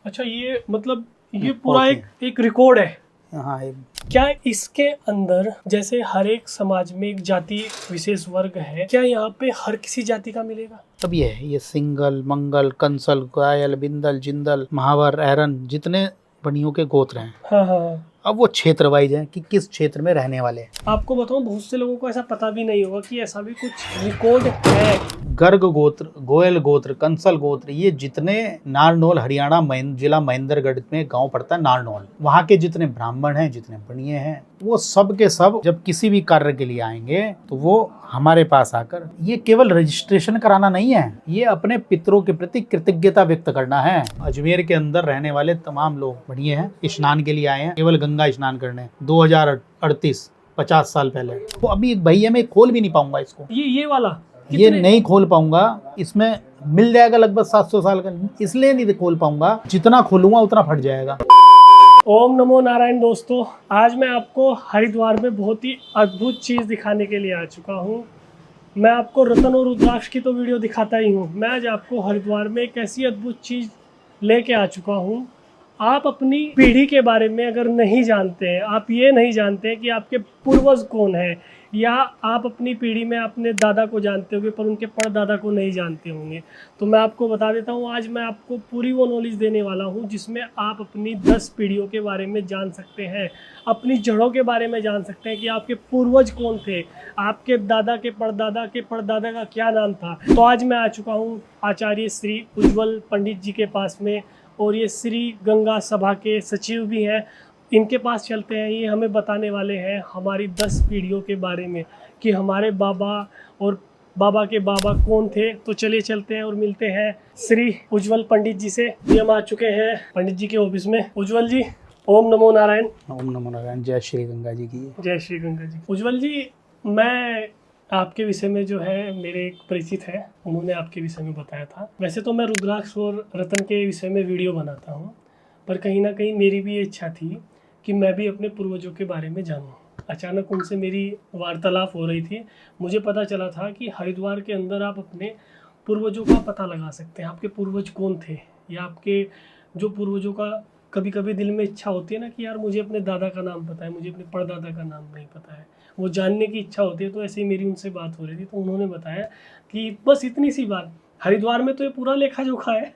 अच्छा, ये मतलब ये पूरा एक रिकॉर्ड है। हाँ, क्या इसके अंदर जैसे हर एक समाज में एक जाति विशेष वर्ग है, क्या यहाँ पे हर किसी जाति का मिलेगा? तब ये सिंगल, मंगल, कंसल, गायल, बिंदल, जिंदल, महावर, ऐरन, जितने बनियों के गोत्र हैं, हाँ हाँ हाँ। अब वो क्षेत्र वाइज हैं कि किस क्षेत्र में रहने वाले हैं। आपको बताऊं, बहुत से लोगों को ऐसा पता भी नहीं होगा कि ऐसा भी कुछ रिकॉर्ड है। गर्ग गोत्र, गोयल गोत्र, कंसल गोत्र, ये जितने नारनौल, हरियाणा जिला महेंद्रगढ़ में गांव पड़ता है नारनौल, वहाँ के जितने ब्राह्मण हैं, जितने बनिए हैं, वो सब के सब जब किसी भी कार्य के लिए आएंगे तो वो हमारे पास आकर, ये केवल रजिस्ट्रेशन कराना नहीं है, ये अपने पितरों के प्रति कृतज्ञता व्यक्त करना है। अजमेर के अंदर रहने वाले तमाम लोग बनिए हैं, स्नान के लिए आए हैं, केवल गंगा स्नान करने। 2038 50 साल पहले। तो अभी भैया मैं खोल भी नहीं पाऊंगा इसको, ये वाला ये नहीं खोल पाऊंगा। इसमें मिल जाएगा लगभग 700 साल का, इसलिए नहीं खोल पाऊंगा, जितना खोलूंगा उतना फट जाएगा। ओम नमो नारायण। दोस्तों, आज मैं आपको हरिद्वार में बहुत ही अद्भुत चीज़ दिखाने के लिए आ चुका हूँ। मैं आपको रतन और रुद्राक्ष की तो वीडियो दिखाता ही हूँ, मैं आज आपको हरिद्वार में एक ऐसी अद्भुत चीज़ लेके आ चुका हूँ। आप अपनी पीढ़ी के बारे में अगर नहीं जानते हैं, आप ये नहीं जानते हैं कि आपके पूर्वज कौन है, या आप अपनी पीढ़ी में अपने दादा को जानते होंगे पर उनके परदादा को नहीं जानते होंगे, तो मैं आपको बता देता हूँ। आज मैं आपको पूरी वो नॉलेज देने वाला हूँ जिसमें आप अपनी 10 पीढ़ियों के बारे में जान सकते हैं, अपनी जड़ों के बारे में जान सकते हैं कि आपके पूर्वज कौन थे, आपके दादा के परदादा का क्या नाम था। तो आज मैं आ चुका हूँ आचार्य श्री उज्ज्वल पंडित जी के पास में, और ये श्री गंगा सभा के सचिव भी हैं। इनके पास चलते हैं, ये हमें बताने वाले हैं हमारी 10 पीढ़ियों के बारे में कि हमारे बाबा और बाबा के बाबा कौन थे। तो चलिए चलते हैं और मिलते हैं श्री उज्ज्वल पंडित जी से। ये हम आ चुके हैं पंडित जी के ऑफिस में। उज्ज्वल जी, ओम नमो नारायण। ओम नमो नारायण। जय श्री गंगा जी की। जय श्री गंगा जी। उज्ज्वल जी, मैं आपके विषय में जो है, मेरे एक परिचित है, उन्होंने आपके विषय में बताया था। वैसे तो मैं रुद्राक्ष और रतन के विषय में वीडियो बनाता हूँ, पर कहीं ना कहीं मेरी भी ये इच्छा थी कि मैं भी अपने पूर्वजों के बारे में जानूँ। अचानक उनसे मेरी वार्तालाप हो रही थी, मुझे पता चला था कि हरिद्वार के अंदर आप अपने पूर्वजों का पता लगा सकते हैं। आपके पूर्वज कौन थे, या आपके जो पूर्वजों का कभी कभी दिल में इच्छा होती है ना कि यार मुझे अपने दादा का नाम पता है, मुझे अपने परदादा का नाम नहीं पता है, वो जानने की इच्छा होती है। तो ऐसे ही मेरी उनसे बात हो रही थी, तो उन्होंने बताया कि बस इतनी सी बात, हरिद्वार में तो ये पूरा लेखा जोखा है।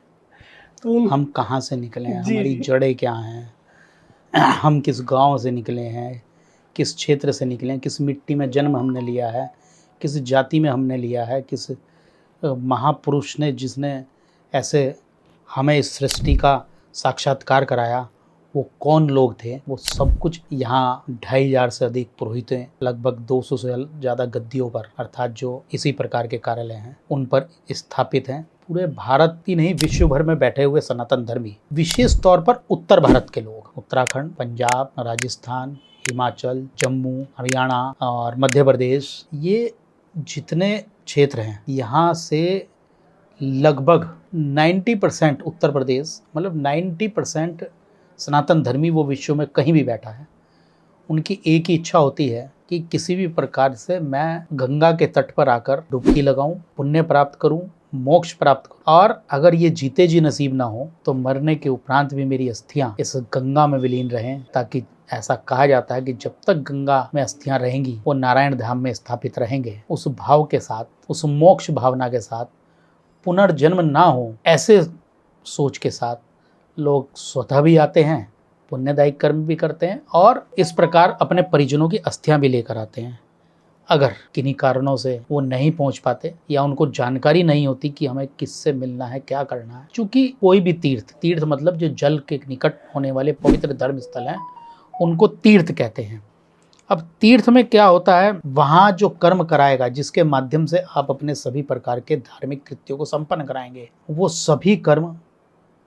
तो हम कहाँ से निकले हैं, हमारी जड़ें क्या हैं, हम किस गांव से निकले हैं, किस क्षेत्र से निकले हैं, किस मिट्टी में जन्म हमने लिया है, किस जाति में हमने लिया है, किस महापुरुष ने जिसने ऐसे हमें इस सृष्टि का साक्षात्कार कराया, वो कौन लोग थे, वो सब कुछ यहाँ 2500 से अधिक पुरोहित हैं, लगभग 200 से ज़्यादा गद्दियों पर, अर्थात जो इसी प्रकार के कार्यालय हैं उन पर स्थापित हैं। पूरे भारत ही नहीं, विश्व भर में बैठे हुए सनातन धर्मी, विशेष तौर पर उत्तर भारत के लोग, उत्तराखंड, पंजाब, राजस्थान, हिमाचल, जम्मू, हरियाणा और मध्य प्रदेश, ये जितने क्षेत्र हैं, यहाँ से लगभग 90% उत्तर प्रदेश, मतलब 90% सनातन धर्मी वो विश्व में कहीं भी बैठा है, उनकी एक ही इच्छा होती है कि किसी भी प्रकार से मैं गंगा के तट पर आकर डुबकी लगाऊं, पुण्य प्राप्त करूं, मोक्ष प्राप्त करूं, और अगर ये जीते जी नसीब ना हो तो मरने के उपरांत भी मेरी अस्थियां इस गंगा में विलीन रहें, ताकि ऐसा कहा जाता है कि जब तक गंगा में अस्थियां रहेंगी वो नारायण धाम में स्थापित रहेंगे। उस भाव के साथ, उस मोक्ष भावना के साथ, पुनर्जन्म ना हो ऐसे सोच के साथ लोग स्वतः भी आते हैं, पुण्यदायी कर्म भी करते हैं, और इस प्रकार अपने परिजनों की अस्थियां भी लेकर आते हैं। अगर किन्हीं कारणों से वो नहीं पहुंच पाते या उनको जानकारी नहीं होती कि हमें किससे मिलना है, क्या करना है, क्योंकि कोई भी तीर्थ मतलब जो जल के निकट होने वाले पवित्र धर्म स्थल हैं उनको तीर्थ कहते हैं। अब तीर्थ में क्या होता है, वहाँ जो कर्म कराएगा, जिसके माध्यम से आप अपने सभी प्रकार के धार्मिक कृत्यों को संपन्न कराएंगे, वो सभी कर्म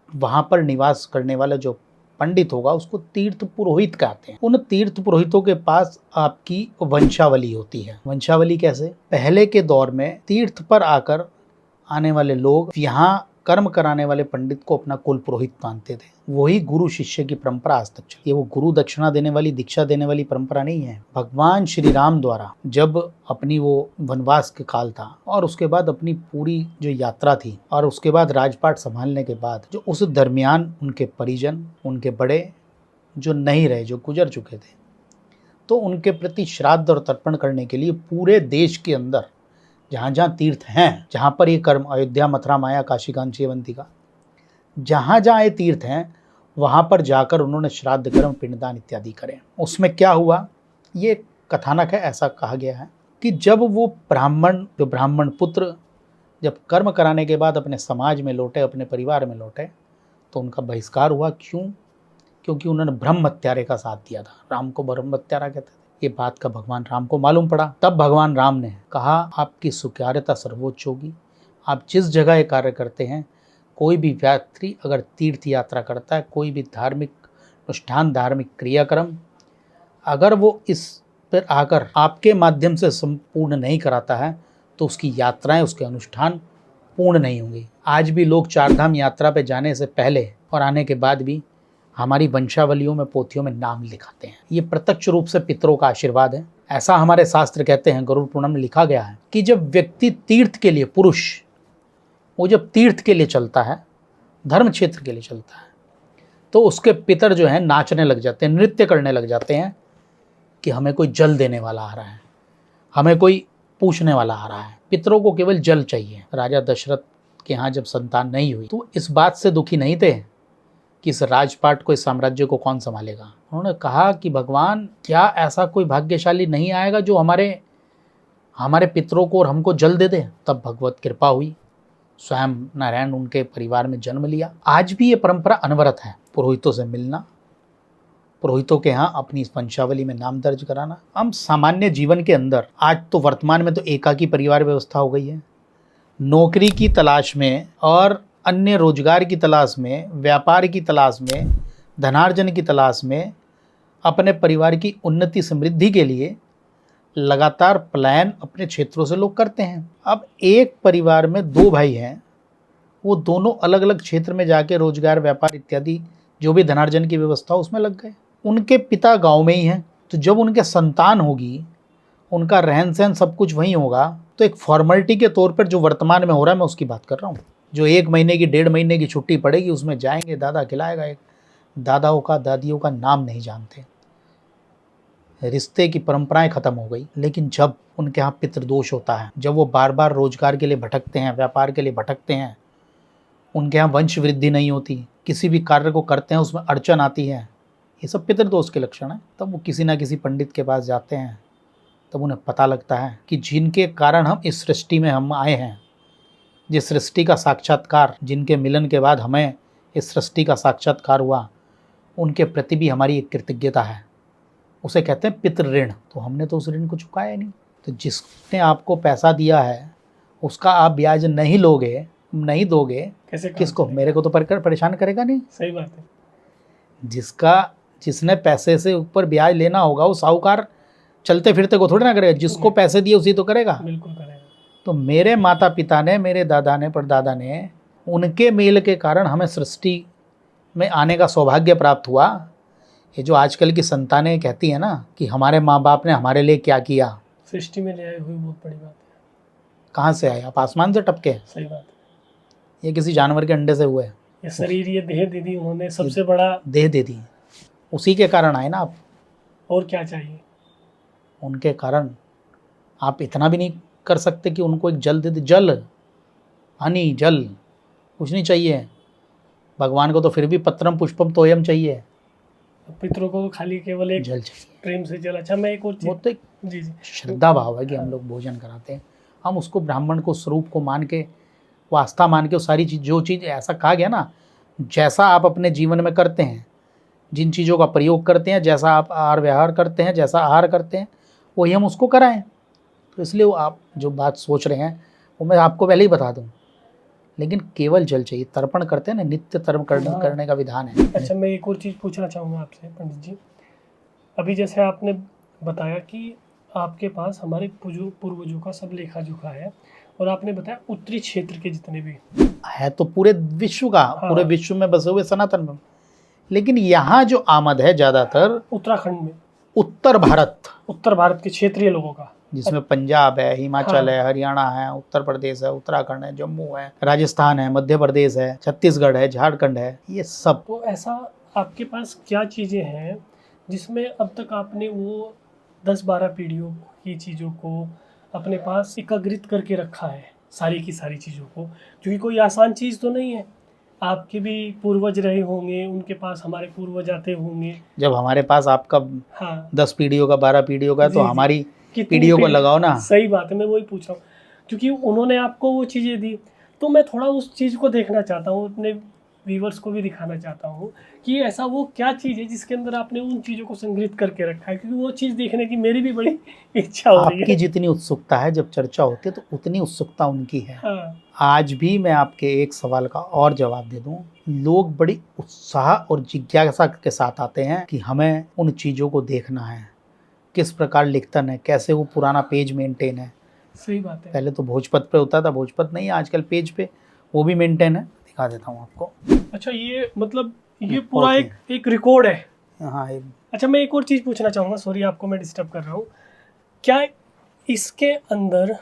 वहाँ पर निवास करने वाला जो पंडित होगा उसको तीर्थ पुरोहित कहते हैं। उन तीर्थ पुरोहितों के पास आपकी वंशावली होती है। वंशावली कैसे? पहले के दौर में तीर्थ पर आकर आने वाले लोग यहाँ कर्म कराने वाले पंडित को अपना कुल पुरोहित मानते थे। वही गुरु शिष्य की परंपरा आज तक चली। ये वो गुरु दक्षिणा देने वाली, दीक्षा देने वाली परंपरा नहीं है। भगवान श्री राम द्वारा जब अपनी वो वनवास के काल था और उसके बाद अपनी पूरी जो यात्रा थी और उसके बाद राजपाट संभालने के बाद जो उस दरमियान उनके परिजन, उनके बड़े जो नहीं रहे, जो गुजर चुके थे, तो उनके प्रति श्राद्ध और तर्पण करने के लिए पूरे देश के अंदर जहाँ जहाँ तीर्थ हैं, जहाँ पर ये कर्म, अयोध्या, मथुरा, माया, काशी, कांची, अवंतिका, जहाँ जहाँ ये तीर्थ हैं वहाँ पर जाकर उन्होंने श्राद्ध कर्म, पिंडदान इत्यादि करें। उसमें क्या हुआ, ये कथानक है, ऐसा कहा गया है कि जब वो जो ब्राह्मण पुत्र जब कर्म कराने के बाद अपने समाज में लौटे, अपने परिवार में लौटे, तो उनका बहिष्कार हुआ। क्यों? क्योंकि उन्होंने ब्रह्म हत्यारे का साथ दिया था। राम को ब्रह्म हत्यारा कहते थे। ये बात का भगवान राम को मालूम पड़ा। तब भगवान राम ने कहा, आपकी सुचार्यता सर्वोच्च होगी। आप जिस जगह ये कार्य करते हैं, कोई भी यात्री अगर तीर्थ यात्रा करता है, कोई भी धार्मिक अनुष्ठान, धार्मिक क्रियाक्रम, अगर वो इस पर आकर आपके माध्यम से संपूर्ण नहीं कराता है तो उसकी यात्राएं, उसके अनुष्ठान पूर्ण नहीं होंगे। आज भी लोग चारधाम यात्रा पे जाने से पहले और आने के बाद भी हमारी वंशावलियों में, पोथियों में नाम लिखाते हैं। ये प्रत्यक्ष रूप से पितरों का आशीर्वाद है। ऐसा हमारे शास्त्र कहते हैं, गरुड़ पुराण में लिखा गया है कि जब व्यक्ति तीर्थ के लिए, पुरुष वो जब तीर्थ के लिए चलता है, धर्म क्षेत्र के लिए चलता है, तो उसके पितर जो हैं नाचने लग जाते हैं, नृत्य करने लग जाते हैं कि हमें कोई जल देने वाला आ रहा है, हमें कोई पूछने वाला आ रहा है। पितरों को केवल जल चाहिए। राजा दशरथ के यहाँ जब संतान नहीं हुई तो इस बात से दुखी नहीं थे कि इस राजपाट को, इस साम्राज्य को कौन संभालेगा। उन्होंने कहा कि भगवान, क्या ऐसा कोई भाग्यशाली नहीं आएगा जो हमारे पितरों को और हमको जल दे दे। तब भगवत कृपा हुई, स्वयं नारायण उनके परिवार में जन्म लिया। आज भी ये परंपरा अनवरत है, पुरोहितों से मिलना, पुरोहितों के यहाँ अपनी वंशावली में नाम दर्ज कराना। हम सामान्य जीवन के अंदर आज तो वर्तमान में तो एकाकी परिवार व्यवस्था हो गई है। नौकरी की तलाश में और अन्य रोजगार की तलाश में, व्यापार की तलाश में, धनार्जन की तलाश में, अपने परिवार की उन्नति समृद्धि के लिए लगातार पलायन अपने क्षेत्रों से लोग करते हैं। अब एक परिवार में दो भाई हैं, वो दोनों अलग अलग क्षेत्र में जाके रोजगार, व्यापार इत्यादि जो भी धनार्जन की व्यवस्था उसमें लग गए। उनके पिता गांव में ही हैं, तो जब उनके संतान होगी, उनका रहन सहन सब कुछ वहीं होगा, तो एक फॉर्मेलिटी के तौर पर जो वर्तमान में हो रहा है, मैं उसकी बात कर रहा हूँ। जो 1 महीने की, 1.5 महीने की छुट्टी पड़ेगी, उसमें जाएंगे, दादा खिलाएगा। एक दादाओं का, दादियों का नाम नहीं जानते। रिश्ते की परंपराएं खत्म हो गई। लेकिन जब उनके यहाँ पितृदोष होता है, जब वो बार बार रोजगार के लिए भटकते हैं, व्यापार के लिए भटकते हैं, उनके यहाँ वंश वृद्धि नहीं होती, किसी भी कार्य को करते हैं उसमें अड़चन आती है, ये सब पितृदोष के लक्षण है। तब वो किसी ना किसी पंडित के पास जाते हैं। तब उन्हें पता लगता है कि जिनके कारण हम इस सृष्टि में हम आए हैं, जिस सृष्टि का साक्षात्कार, जिनके मिलन के बाद हमें इस सृष्टि का साक्षात्कार हुआ, उनके प्रति भी हमारी एक कृतज्ञता है। उसे कहते हैं पितृ ऋण। तो हमने तो उस ऋण को चुकाया नहीं। तो जिसने आपको पैसा दिया है उसका आप ब्याज नहीं लोगे, नहीं दोगे, कैसे किसको? मेरे को तो परेशान करेगा नहीं। सही बात है। जिसने पैसे से ऊपर ब्याज लेना होगा वो साहूकार चलते फिरते को थोड़ी ना करेगा। जिसको पैसे दिए उसी तो करेगा। बिल्कुल करेगा। तो मेरे माता पिता ने, मेरे दादा ने, परदादा ने, उनके मेल के कारण हमें सृष्टि में आने का सौभाग्य प्राप्त हुआ। ये जो आजकल की संतानें कहती हैं ना कि हमारे माँ बाप ने हमारे लिए क्या किया, सृष्टि में ले आए हुई बहुत बड़ी बात है। कहाँ से आए आप? आसमान से टपके? सही बात है। ये किसी जानवर के अंडे से हुए? ये शरीर, ये देह दे दी उन्होंने, सबसे बड़ा देह दे दी, उसी के कारण आए ना आप। और क्या चाहिए? उनके कारण आप इतना भी नहीं कर सकते कि उनको एक जल दे दे। जल, हनी, जल कुछ नहीं चाहिए। भगवान को तो फिर भी पत्रम पुष्पम तोयम चाहिए। पितरों को खाली केवल एक जल चाहिए, प्रेम से जल। अच्छा, मैं एक और वो तो एक जी श्रद्धा भाव है कि हम लोग भोजन कराते हैं। हम उसको, ब्राह्मण को स्वरूप को मान के, वो आस्था मान के, वो सारी चीज़, जो चीज़ ऐसा कहा गया ना, जैसा आप अपने जीवन में करते हैं, जिन चीज़ों का प्रयोग करते हैं, जैसा आप आहार व्यवहार करते हैं, जैसा आहार करते हैं, वही हम उसको कराएं। तो इसलिए वो आप जो बात सोच रहे हैं वो मैं आपको पहले ही बता दूं। लेकिन केवल जल चाहिए। तर्पण करते हैं ना, नित्य तर्पण करने का विधान है। अच्छा, मैं एक और चीज़ पूछना चाहूँगा आपसे पंडित जी। अभी जैसे आपने बताया कि आपके पास हमारे पूर्वजों का सब लेखा जोखा है, और आपने बताया उत्तरी क्षेत्र के जितने भी है तो पूरे विश्व का, हाँ। पूरे विश्व में बसे हुए सनातन में, लेकिन यहाँ जो आमद है ज्यादातर उत्तराखंड में, उत्तर भारत के क्षेत्रीय लोगों का, जिसमें पंजाब है, हिमाचल हाँ। है, हरियाणा है, उत्तर प्रदेश है, उत्तराखंड है, जम्मू है, राजस्थान है, मध्य प्रदेश है, छत्तीसगढ़ है, झारखंड है, ये सब। तो ऐसा आपके पास क्या चीज़ें हैं जिसमें अब तक आपने वो 10-12 पीढ़ियों की चीज़ों को अपने पास एकीकृत करके रखा है, सारी की सारी चीज़ों को, क्योंकि कोई आसान चीज़ तो नहीं है। आपके भी पूर्वज रहे होंगे, उनके पास हमारे पूर्वज आते होंगे। जब हमारे पास आपका हाँ 10 पीढ़ियों का, 12 पीढ़ियों का, जी, तो जी। हमारी कितनी पीढ़ियों को पीढ़ी- लगाओ ना। सही बात है, मैं वही पूछ रहा हूँ, क्योंकि उन्होंने आपको वो चीज़ें दी, तो मैं थोड़ा उस चीज़ को देखना चाहता हूँ, अपने व्यूवर्स को भी दिखाना चाहता हूँ कि ऐसा वो क्या चीज़ है जिसके अंदर आपने उन चीज़ों को संग्रहित करके रखा है, क्योंकि वो चीज़ देखने की मेरी भी बड़ी इच्छा हो रही आपकी है। जितनी उत्सुकता है, जब चर्चा होती है तो उतनी उत्सुकता उनकी है। हाँ आज भी मैं आपके एक सवाल का और जवाब दे दूं, लोग बड़ी उत्साह और जिज्ञासा के साथ आते हैं कि हमें उन चीज़ों को देखना है, किस प्रकार लिखतन है, कैसे वो पुराना पेज मेंटेन है। सही बात है। पहले तो भोजपत्र पे होता था, भोजपत्र नहीं है आजकल, पेज पे वो भी मेंटेन है, दिखा देता हूँ आपको। अच्छा, ये मतलब ये बहुत पूरा ही। एक रिकॉर्ड है। हाँ, अच्छा, मैं एक और चीज़ पूछना चाहूँगा, सॉरी आपको मैं डिस्टर्ब कर रहा हूँ। क्या इसके अंदर,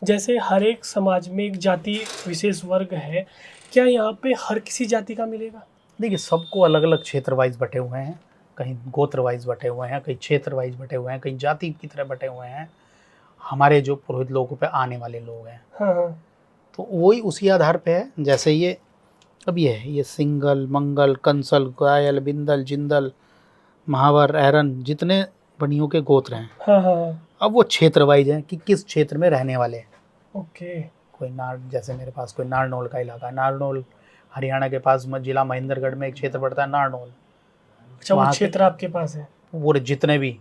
जैसे हर एक समाज में एक जाति विशेष वर्ग है, क्या यहाँ पे हर किसी जाति का मिलेगा? देखिए सबको अलग अलग क्षेत्र वाइज बटे हुए हैं, कहीं गोत्र वाइज बटे हुए हैं, कहीं क्षेत्र वाइज बटे हुए हैं, कहीं जाति की तरह बटे हुए हैं। हमारे जो पुरोहित लोगों पे आने वाले लोग हैं, हाँ हाँ तो वही उसी आधार पे है। जैसे ये अब ये सिंगल, मंगल, कंसल, गायल, बिंदल, जिंदल, महावर, ऐरन, जितने बनियों के गोत्र हैं, हाँ हाँ। अब वो क्षेत्र वाइज हैं कि किस क्षेत्र में रहने वाले हैं। ओके। कोई जैसे मेरे पास कोई नारनौल का इलाका है, नारनौल हरियाणा के पास जिला महेंद्रगढ़ में एक क्षेत्र पड़ता है नारनौल। अच्छा, वो वहाँ क्षेत्र आपके पास है? वो जितने भी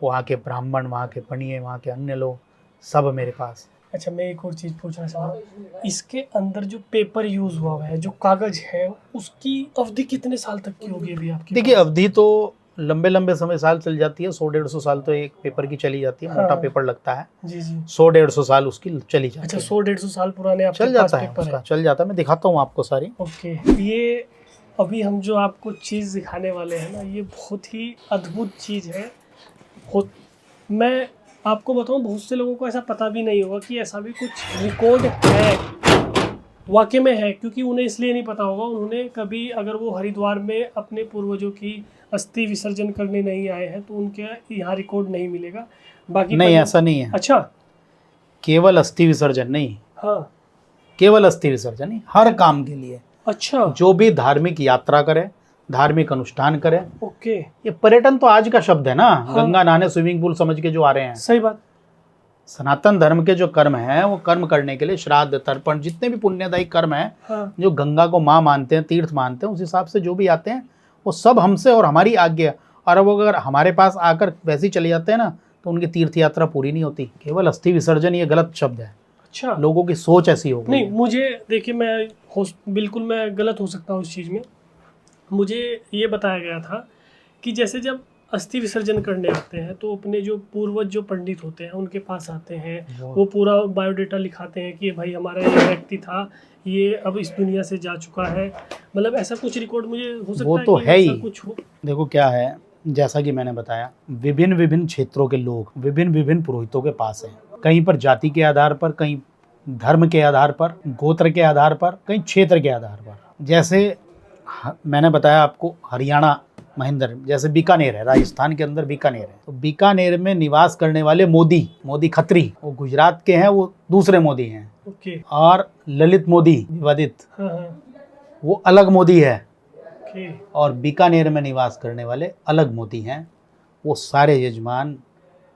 वहाँ के ब्राह्मण, वहाँ के बनिए, वहाँ के अन्य लोग, सब मेरे पास। अच्छा, मैं एक और चीज़ पूछना चाहूँगा, इसके अंदर जो पेपर यूज़ हुआ है, जो कागज़ है, उसकी अवधि कितने साल तक की होगी अभी आपकी? देखिए अवधि तो लंबे लंबे समय साल चल जाती है, 100-150 साल तो एक पेपर की चली जाती है। मोटा हाँ। पेपर लगता है, जी जी। 100-150 साल उसकी चली जाती अच्छा, है। 100-150 साल पुराने आपके चल पास जाता है पेपर उसका, है? चल जाता है। मैं दिखाता हूँ आपको सारी। ओके। ये अभी हम जो आपको चीज़ दिखाने वाले हैं ना, ये बहुत ही अद्भुत चीज़ है। मैं आपको बताऊं, बहुत से लोगों को ऐसा पता भी नहीं होगा कि ऐसा भी कुछ रिकॉर्ड है, वाकई में है, क्योंकि उन्हें इसलिए नहीं पता होगा, उन्होंने कभी, अगर वो हरिद्वार में अपने पूर्वजों की अस्थि विसर्जन करने नहीं आए हैं तो उनके यहाँ रिकॉर्ड नहीं मिलेगा। बाकी नहीं, ऐसा नहीं है। अच्छा, केवल अस्थि विसर्जन नहीं, हाँ, केवल अस्थि विसर्जन नहीं, हर काम के लिए अच्छा, जो भी धार्मिक यात्रा करे, धार्मिक अनुष्ठान करे। ओके, ये पर्यटन तो आज का शब्द है ना, हाँ। गंगा नहाने स्विमिंग पूल समझ के जो आ रहे हैं। सही बात। सनातन धर्म के जो कर्म हैं, वो कर्म करने के लिए श्राद्ध, तर्पण, जितने भी पुण्यदायी कर्म हैं, हाँ, जो गंगा को माँ मानते हैं, तीर्थ मानते हैं, उस हिसाब से जो भी आते हैं वो सब हमसे और हमारी आज्ञा। और अब अगर हमारे पास आकर वैसे ही चले जाते हैं ना, तो उनकी तीर्थ यात्रा पूरी नहीं होती। केवल अस्थि विसर्जन ये गलत शब्द है, अच्छा, लोगों की सोच ऐसी हो गई नहीं, है। मुझे देखिए, बिल्कुल मैं गलत हो सकता हूँ इस चीज़ में। मुझे ये बताया गया था कि जैसे जब अस्थि विसर्जन करने आते हैं तो अपने जो पूर्वज जो पंडित होते हैं उनके पास आते हैं, वो पूरा बायोडेटा लिखाते हैं कि भाई हमारा ये व्यक्ति था, ये अब इस दुनिया से जा चुका है। मतलब ऐसा कुछ रिकॉर्ड मुझे हो सकता वो है तो कि है ही। ऐसा कुछ हो। देखो क्या है, जैसा कि मैंने बताया, विभिन्न विभिन्न क्षेत्रों के लोग विभिन्न विभिन्न पुरोहितों के पास हैं। कहीं पर जाति के आधार पर, कहीं धर्म के आधार पर, गोत्र के आधार पर, कहीं क्षेत्र के आधार पर। जैसे मैंने बताया आपको हरियाणा महेंद्र, जैसे बीकानेर है, राजस्थान के अंदर बीकानेर है, तो बीकानेर में निवास करने वाले मोदी खत्री, वो गुजरात के हैं, वो दूसरे मोदी हैं। ओके, और ललित मोदी विवादित, हाँ हाँ, वो अलग मोदी है। ओके, और बीकानेर में निवास करने वाले अलग मोदी हैं। वो सारे यजमान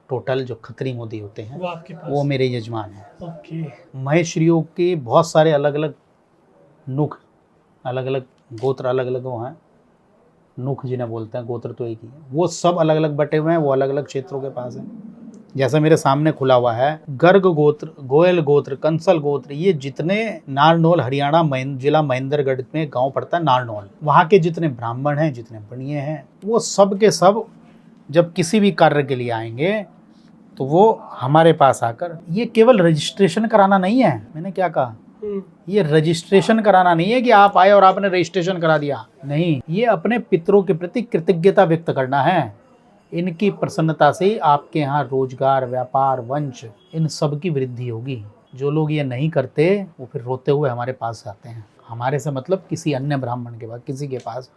टोटल जो खत्री मोदी होते हैं, वो आपके पास? वो मेरे यजमान हैं। ओके, महेश्वरियों के बहुत सारे अलग अलग नुख, अलग अलग गोत्र, अलग अलग वो हैं, नुख जिन्हें बोलते हैं, गोत्र तो एक ही है। वो सब अलग अलग बटे हुए हैं, वो अलग अलग क्षेत्रों के पास हैं। जैसा मेरे सामने खुला हुआ है, गर्ग गोत्र, गोयल गोत्र, कंसल गोत्र, ये जितने नारनौल हरियाणा जिला महेंद्रगढ़ में गांव पड़ता है नारनौल, वहाँ के जितने ब्राह्मण हैं, जितने बनिए हैं, वो सब के सब जब किसी भी कार्य के लिए आएंगे तो वो हमारे पास आकर, ये केवल रजिस्ट्रेशन कराना नहीं है, मैंने क्या कहा, ये रजिस्ट्रेशन कराना नहीं है कि आप आए और आपने रजिस्ट्रेशन करा दिया, नहीं, ये अपने पितरों के प्रति कृतज्ञता व्यक्त करना है। इनकी प्रसन्नता से ही आपके यहाँ रोजगार, व्यापार, वंश, इन सब की वृद्धि होगी। जो लोग ये नहीं करते वो फिर रोते हुए हमारे पास आते हैं, हमारे से मतलब किसी अन्य ब्राह्मण के पास, किसी के पास,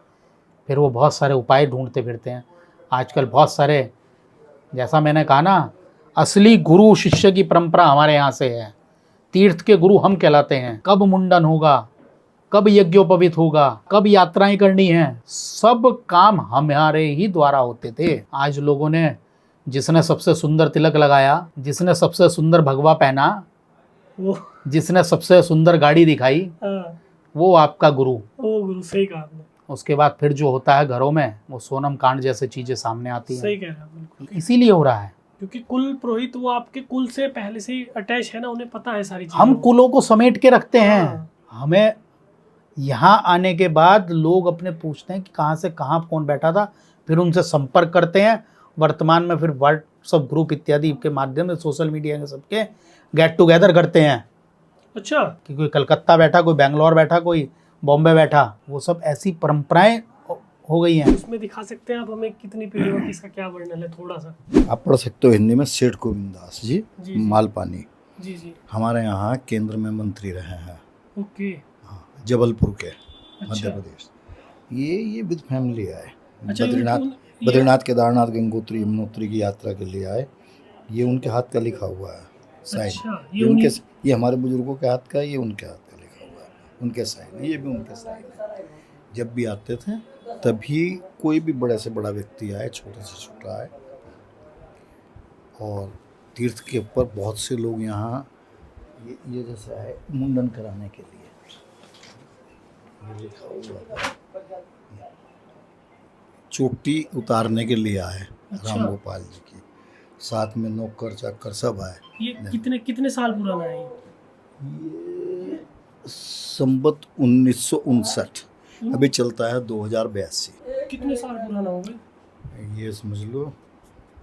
फिर वो बहुत सारे उपाय ढूंढते फिरते हैं। आजकल बहुत सारे, जैसा मैंने कहा ना, असली गुरु शिष्य की परंपरा हमारे यहाँ से है। तीर्थ के गुरु हम कहलाते हैं। कब मुंडन होगा, कब यज्ञोपवीत होगा, कब यात्राएं करनी है, सब काम हमारे ही द्वारा होते थे। आज लोगों ने, जिसने सबसे सुंदर तिलक लगाया, जिसने सबसे सुंदर भगवा पहना, वो जिसने सबसे सुंदर गाड़ी दिखाई, वो आपका गुरु। ओ गुरु, सही कहा आपने। उसके बाद फिर जो होता है घरों में, वो सोनम कांड जैसे चीजें सामने आती हैं। सही कह रहे हैं आप, बिल्कुल। इसीलिए हो रहा है क्योंकि कुल पुरोहित वो आपके कुल से पहले से ही अटैच है ना, उन्हें पता है सारी चीजें। हम कुलों को समेट के रखते हैं। हाँ। हमें यहाँ आने के बाद लोग अपने पूछते हैं कि कहाँ से कहाँ कौन बैठा था, फिर उनसे संपर्क करते हैं। वर्तमान में फिर व्हाट्सएप ग्रुप इत्यादि के माध्यम से, सोशल मीडिया के सबके गेट टुगेदर करते हैं। अच्छा। कि कोई कलकत्ता बैठा, कोई बेंगलोर बैठा, कोई बॉम्बे बैठा, वो सब ऐसी परंपराएं हो गई हैं। उसमें दिखा सकते हैं आप हमें कितनी पीढ़ियों की इसका क्या वर्णन है, थोड़ा सा? आप पढ़ सकते हो हिंदी में। सेठ गोविंद दास जी, जी। मालपानी, जी जी। हमारे यहाँ केंद्र में मंत्री रहे हैं। ओके। हाँ, जबलपुर के, अच्छा। मध्य प्रदेश। ये विद फैमिली आए। अच्छा, बद्रीनाथ केदारनाथ गंगोत्री यमुनोत्री की यात्रा के लिए आए। ये उनके हाथ का लिखा हुआ है साइन। अच्छा, ये हमारे बुजुर्गों के हाथ का, ये उनके हाथ का लिखा हुआ है, उनके साइन, ये भी उनके साइन है। जब भी आते थे तभी कोई भी बड़े से बड़ा व्यक्ति आए, छोटे से छोटा आए, और तीर्थ के ऊपर बहुत से लोग यहाँ ये जैसा है मुंडन कराने के लिए, ये लिखा हुआ है, चोटी उतारने के लिए आए। अच्छा। राम गोपाल जी की, साथ में नौकर चाकर सब आए। ये कितने साल पुराना है? ये संबत 1959, अभी चलता है 2082। कितने साल पुराना हो गए? ये समझ लो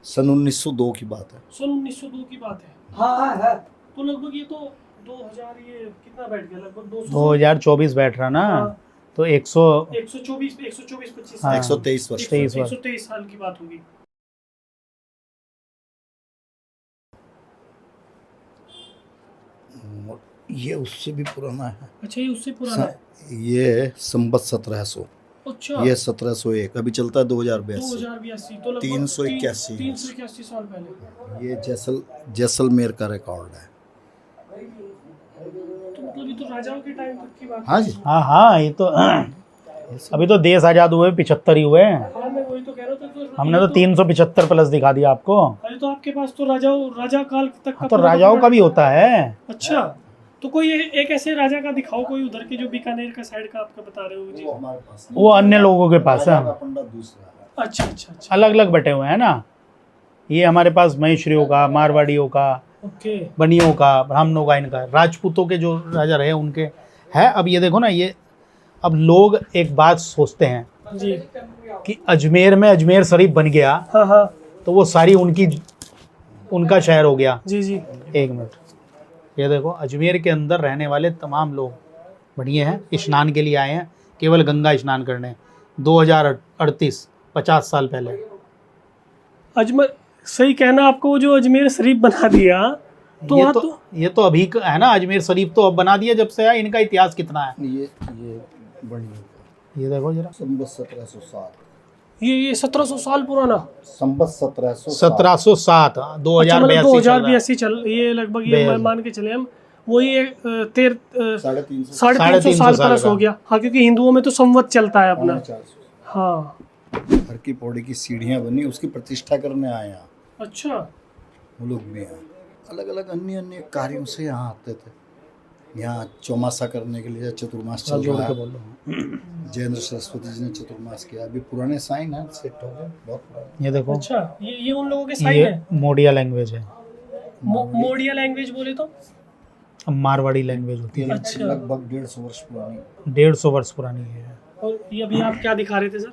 सन 1902 की बात है। सन 1902 की बात है। हाँ है। तो लगभग ये तो 2000, ये कितना बैठ गया? लगभग 2024 बैठ रहा ना। हाँ। तो 124 25 हाँ। 123 वर्ष। 123 साल की बात होगी। ये उससे भी पुराना है। अच्छा, ये उससे पुराना है। ये संबत 1700। अच्छा। ये 1701, अभी चलता है 2082। 2082, तो लगभग 381 साल पहले। ये जैसलमेर का रिकॉर्ड है। तो मतलब ये तो राजाओं के टाइम तक की बात है। हाँ जी। हाँ, ये तो अभी तो देश आजाद हुए 75 ही हुए। हाँ, मैं वही तो कह रहा था। तो हमने तो 375 प्लस दिखा दिया आपको। अरे तो आपके पास तो राजा काल तक का तो राजाओं का भी होता है। अच्छा, तो कोई एक ऐसे राजा का दिखाओ, कोई उधर के जो बीकानेर का साइड का आपका बता रहे हो जी। वो हमारे पास वो अन्य लोगों के पास है। राजा का पंडा दूसरा है। अच्छा अच्छा अच्छा। अलग अलग बटे हुए हैं ना। ये हमारे पास महेश्वरियों का, मारवाड़ियों का, ओके। बनियों का, ब्राह्मणों का, इनका, राजपूतों के जो राजा रहे उनके है। अब ये देखो ना, ये अब लोग एक बात सोचते हैं जी कि अजमेर में अजमेर शरीफ बन गया, हाँ हाँ तो वो सारी उनका शहर हो गया। जी जी। एक मिनट, ये देखो, अजमेर के अंदर रहने वाले तमाम लोग बढ़िया हैं, स्नान के लिए आए हैं, केवल गंगा स्नान करने। 2038, 50 साल पहले। अजमेर, सही कहना आपको, वो जो अजमेर शरीफ बना दिया, तो ये वहाँ तो ये तो अभी का है ना। अजमेर शरीफ तो अब बना दिया जब से आया। इनका इतिहास कितना है, ये बढ़िया, ये देखो जरा। संबत 1707। ये 1700 साल पुराना। संबत 1707। 1707, अच्छा, 2082 चल, ये लगभग ये मान के चले हम, वही 350 350 साल प्लस हो गया। हाँ, क्योंकि हिंदुओं में तो संवत चलता है अपना। 400। हाँ। हर की पौड़ी की सीढ़ियाँ बनी, उसकी प्रतिष्ठा करने आए यहाँ। अच्छा। वो लोग भी हैं, अलग अलग अन्य कार्यों से यहाँ आते थे। यहाँ चौमासा करने के लिए चतुर्मास चल रहा है। जयेंद्र सरस्वती जी ने चतुर्मास किया। अभी पुराने साइन है, सेट हो गए, बहुत पुराने। ये देखो। अच्छा, ये उन लोगों के साइन ये है। मोडिया लैंग्वेज है। मोडिया लैंग्वेज बोले तो मारवाड़ी लैंग्वेज होती है। अच्छा। लगभग 150 वर्ष पुरानी। 150 वर्ष पुरानी है। और ये अभी आप क्या दिखा रहे थे सर?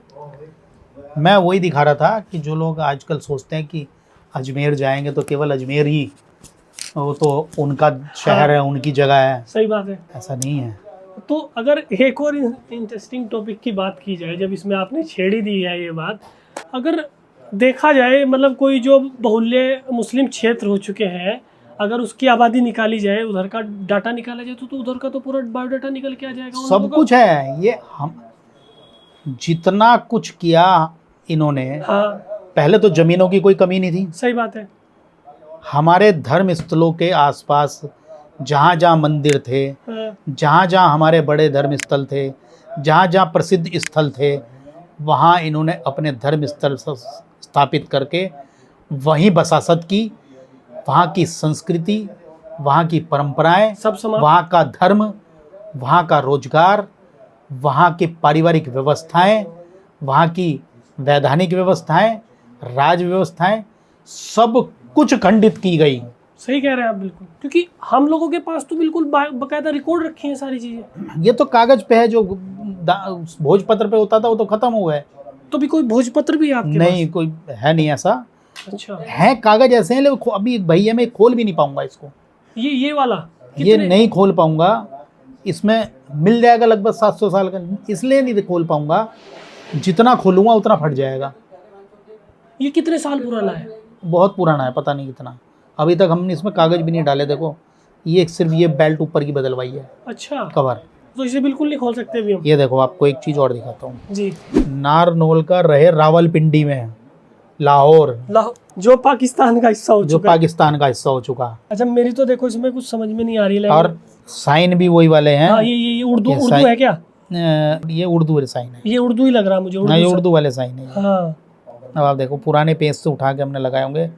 मैं वही दिखा रहा था कि जो लोग आजकल सोचते हैं कि अजमेर जाएंगे तो केवल अजमेर ही, वो तो उनका शहर है, उनकी जगह है, सही बात है। ऐसा नहीं है। तो अगर एक और इंटरेस्टिंग टॉपिक की बात की जाए, जब इसमें आपने छेड़ी दी है ये बात, अगर देखा जाए मतलब कोई जो बहुल्य मुस्लिम क्षेत्र हो चुके हैं, अगर उसकी आबादी निकाली जाए, उधर का डाटा निकाला जाए तो उधर का तो पूरा बायोडाटा निकल के आ जाएगा। उन सब लोगों कुछ है। ये हम जितना कुछ किया इन्होंने, का, हाँ पहले तो जमीनों की कोई कमी नहीं थी। सही बात है। हमारे धर्म स्थलों के आसपास जहाँ जहाँ मंदिर थे, हाँ, जहाँ जहाँ हमारे बड़े धर्म स्थल थे, जहाँ जहाँ प्रसिद्ध स्थल थे, वहाँ इन्होंने अपने धर्म स्थल स्थापित करके वहीं बसासत की। वहाँ की संस्कृति, वहाँ की परंपराएं, सब समाप्त। वहाँ का धर्म, वहाँ का रोजगार, वहाँ की पारिवारिक व्यवस्थाएं, वहाँ की वैधानिक व्यवस्थाएं, राज व्यवस्थाएं, सब कुछ खंडित की गई। सही कह रहे हैं आप बिल्कुल, क्योंकि हम लोगों के पास तो बिल्कुल बकायदा रिकॉर्ड रखी है सारी चीजें। ये तो कागज पे है, जो भोजपत्र पे होता था वो तो खत्म हुआ है। तो भी कोई भोजपत्र भी है आपके नहीं, कोई है नहीं ऐसा। पास? अच्छा, है कागज ऐसे हैं, लेकिन अभी भैया मैं खोल भी नहीं पाऊंगा इसको। ये वाला ये कितने? नहीं खोल पाऊंगा। इसमें मिल जाएगा लगभग 700 साल का, इसलिए नहीं खोल पाऊंगा। जितना खोलूंगा उतना फट जाएगा। ये कितने साल पुराना है? बहुत पुराना है, पता नहीं कितना। अभी तक हमने इसमें कागज भी नहीं डाले। देखो, ये सिर्फ ये बेल्ट ऊपर की बदलवाई है, अच्छा, कवर। तो इसे बिल्कुल नहीं खोल सकते अभी हम? ये देखो, आपको एक चीज़ और दिखाता हूँ। जी, नारनौल का रहे रावलपिंडी में, लाहौर, जो पाकिस्तान का हिस्सा हो जो चुका है। पाकिस्तान का हिस्सा हो चुका। अच्छा, मेरी तो देखो इसमें कुछ समझ में नहीं आ रही। और साइन भी वही वाले हैं। हाँ, ये उर्दू ये उर्दू साइन- है क्या? ये उर्दू वाले साइन है। ये उर्दू ही लग रहा है मुझे। ना, ये उर्दू वाले साइन है। हाँ, अब आप देखो, पुराने पेज से उठा के हमने लगाए होंगे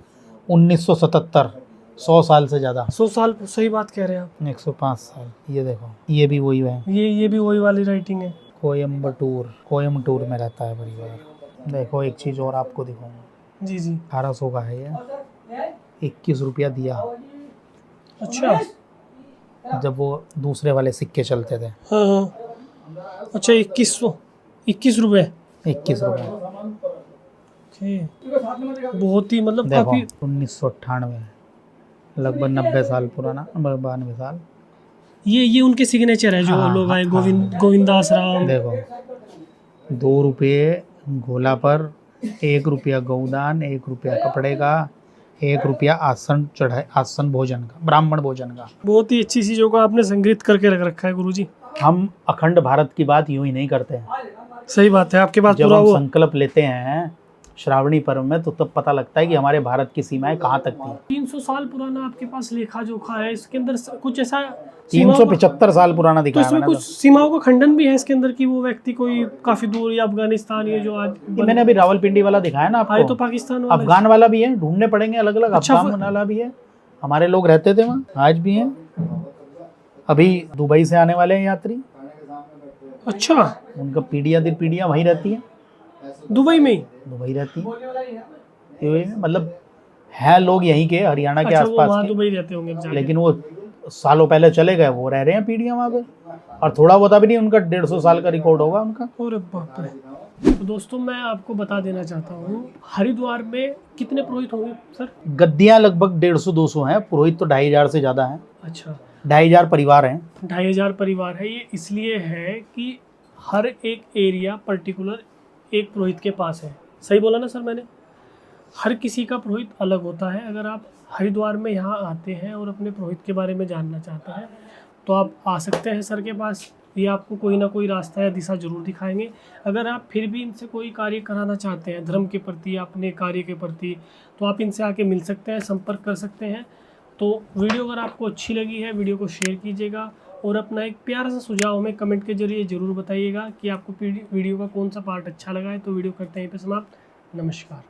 1977, 100 साल से ज़्यादा। 100 साल, सही बात कह रहे हैं आप। 105 साल। ये देखो, ये भी वही है। ये भी वही वाली राइटिंग है। कोयम्बटूर में रहता है परिवार। देखो, एक चीज़ और आपको दिखाऊंगा। जी जी। 1800 का है ये, 21 रुपया दिया अच्छा, जब वो दूसरे वाले सिक्के चलते थे। हाँ हाँ। अच्छा, 21 रुपये। 21 रुपये। ओके, बहुत ही मतलब देखो, काफी। 1998, लगभग 90 साल पुराना, 92 साल। ये उनके सिग्नेचर है जो हाँ, लोग आए, हाँ, गोविंदास राम। देखो, 2 रुपये घोला पर, 1 रुपया गौदान, 1 रुपया कपड़े का, 1 रुपया आसन भोजन का, ब्राह्मण भोजन का। बहुत ही अच्छी चीजों को आपने संग्रहित करके रख रखा है गुरुजी। हम अखंड भारत की बात यूं ही नहीं करते हैं। सही बात है, आपके पास जब पूरा हम वो। संकल्प लेते हैं श्रावणी पर्व में, तो तब पता लगता है कि हमारे भारत की सीमाएं कहाँ तक थी। 300 साल पुराना आपके पास लेखा जोखा है, इसके अंदर कुछ ऐसा सीमाओं का- 375 साल पुराना तो दिखाया इसमें मैंने। कुछ सीमाओं का खंडन भी है इसके अंदर कि वो व्यक्ति कोई काफी दूर, या अफगानिस्तान, ये जो आज ये मैंने अभी रावलपिंडी वाला दिखाया ना आए तो आपको। पाकिस्तान वाले। अफगान वाला भी है, ढूंढने पड़ेंगे अलग अलग। अच्छा, अफगान वाला भी है, हमारे लोग रहते थे वहाँ, आज भी हैं। अभी दुबई से आने वाले हैं यात्री, अच्छा, उनका पीढ़ियाँ दर पीढ़ियाँ वहीं रहती हैं, दुबई में ही? दुबई रहती हैं। यूएई में, मतलब है लोग यहीं के, हरियाणा के अच्छा, वो आसपास वहाँ के, दुबई रहते होंगे जाके। लेकिन वो सालों पहले चले गए, वो रह रहे हैं पीढ़ियाँ वहाँ पे। और थोड़ा बहुत भी नहीं, उनका 150 साल का रिकॉर्ड होगा उनका। अरे बाप रे। तो दोस्तों, मैं आपको बता देना चाहता हूँ, हरिद्वार में कितने पुरोहित होंगे सर? गद्दियाँ लगभग 150-200 हैं, पुरोहित तो 2500 से ज़्यादा हैं। अच्छा, 2500 परिवार हैं। 2500 परिवार है। ये इसलिए है कि हर एक एरिया पर्टिकुलर एक पुरोहित के पास है। सही बोला ना सर मैंने? हर किसी का पुरोहित अलग होता है। अगर आप हरिद्वार में यहाँ आते हैं और अपने पुरोहित के बारे में जानना चाहते हैं, तो आप आ सकते हैं सर के पास। ये आपको कोई ना कोई रास्ता या दिशा जरूर दिखाएंगे। अगर आप फिर भी इनसे कोई कार्य कराना चाहते हैं धर्म के प्रति या अपने कार्य के प्रति, तो आप इनसे आके मिल सकते हैं, संपर्क कर सकते हैं। तो वीडियो अगर आपको अच्छी लगी है, वीडियो को शेयर कीजिएगा और अपना एक प्यारा सा सुझाव हमें कमेंट के जरिए ज़रूर बताइएगा कि आपको वीडियो का कौन सा पार्ट अच्छा लगा है। तो वीडियो करते हैं यहीं पे समाप्त। नमस्कार।